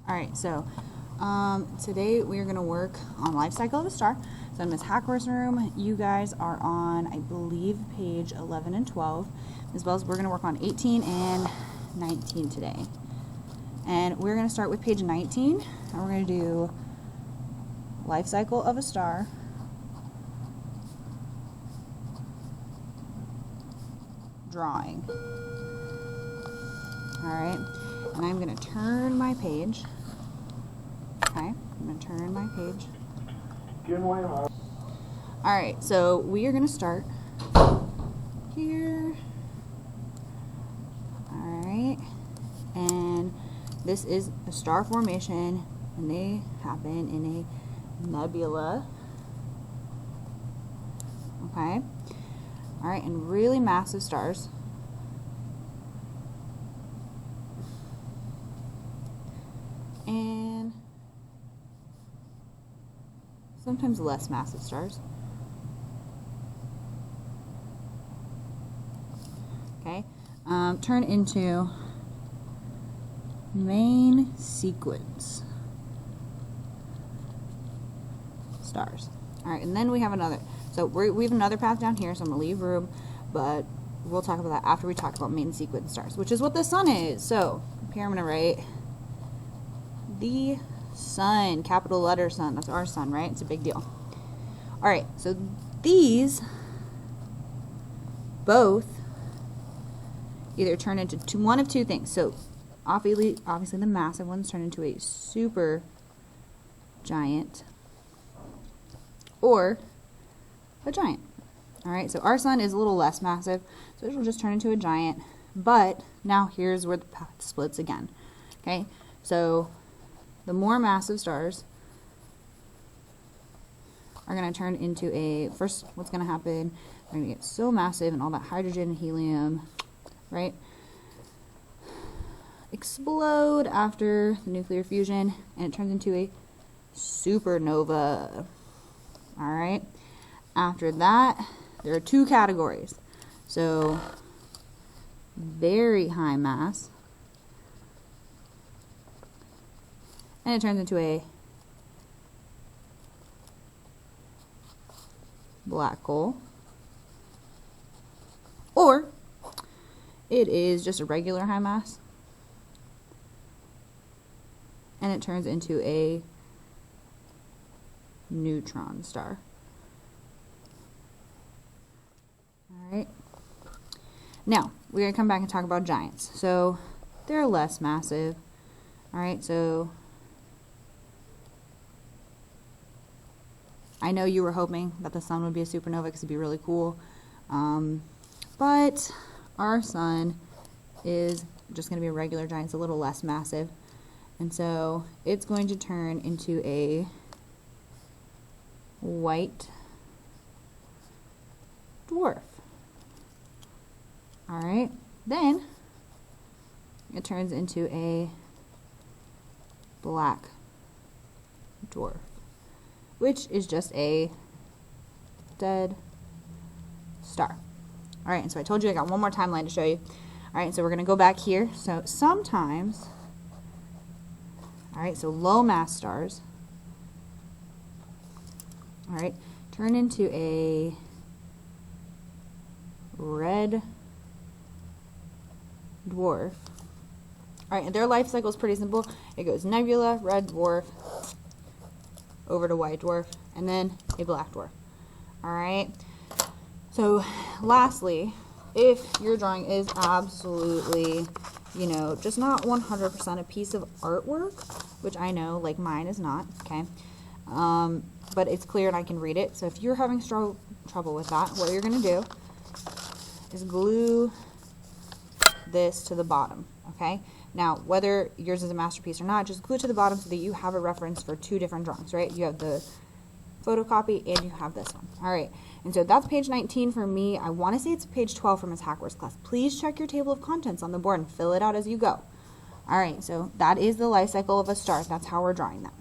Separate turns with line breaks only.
Alright, so today we are going to work on life cycle of a star. So in Ms. Hackworth's room, you guys are on, I believe, page 11 and 12. Ms. Wells, we're going to work on 18 and 19 today. And we're going to start with page 19, and we're going to do life cycle of a star. Drawing. Alright, and I'm going to turn my page. Okay, I'm going to turn my page. Alright, so we are going to start here. Alright, and this is a star formation, and they happen in a nebula. Okay, alright, and really massive stars. And sometimes less massive stars. Okay, turn into main sequence stars. All right, and then we have another. So we have another path down here, so I'm gonna leave room, but we'll talk about that after we talk about main sequence stars, which is what the sun is. So here I'm gonna write the sun, capital letter sun. That's our sun, right? It's a big deal. All right, so these both either turn into one of two things. So obviously the massive ones turn into a super giant or a giant. All right, so our sun is a little less massive, so it will just turn into a giant. But now here's where the path splits again. Okay, so the more massive stars are going to turn into a, first what's going to happen, they're going to get so massive and all that hydrogen and helium, right, explode after the nuclear fusion, and it turns into a supernova. Alright, after that, there are two categories. So, very high mass, and it turns into a black hole, or it is just a regular high mass and it turns into a neutron star. Alright, now we're going to come back and talk about giants. So they're less massive. Alright, so I know you were hoping that the sun would be a supernova because it'd be really cool, but our sun is just going to be a regular giant. It's a little less massive, and so it's going to turn into a white dwarf. Alright, then it turns into a black dwarf, which is just a dead star. Alright, and so I told you I got one more timeline to show you. Alright, so we're going to go back here. So sometimes, alright, so low mass stars, alright, turn into a red dwarf. Alright, and their life cycle is pretty simple. It goes nebula, red dwarf, over to white dwarf, and then a black dwarf. Alright, so lastly, if your drawing is absolutely, you know, just not 100% a piece of artwork, which I know, like mine is not, okay, but it's clear and I can read it. So if you're having trouble with that, what you're going to do is glue this to the bottom, okay? Now, whether yours is a masterpiece or not, just glue it to the bottom so that you have a reference for two different drawings, right? You have the photocopy and you have this one. All right, and so that's page 19 for me. I want to say it's page 12 for Ms. Hackworth's class. Please check your table of contents on the board and fill it out as you go. All right, so that is the life cycle of a star. That's how we're drawing that.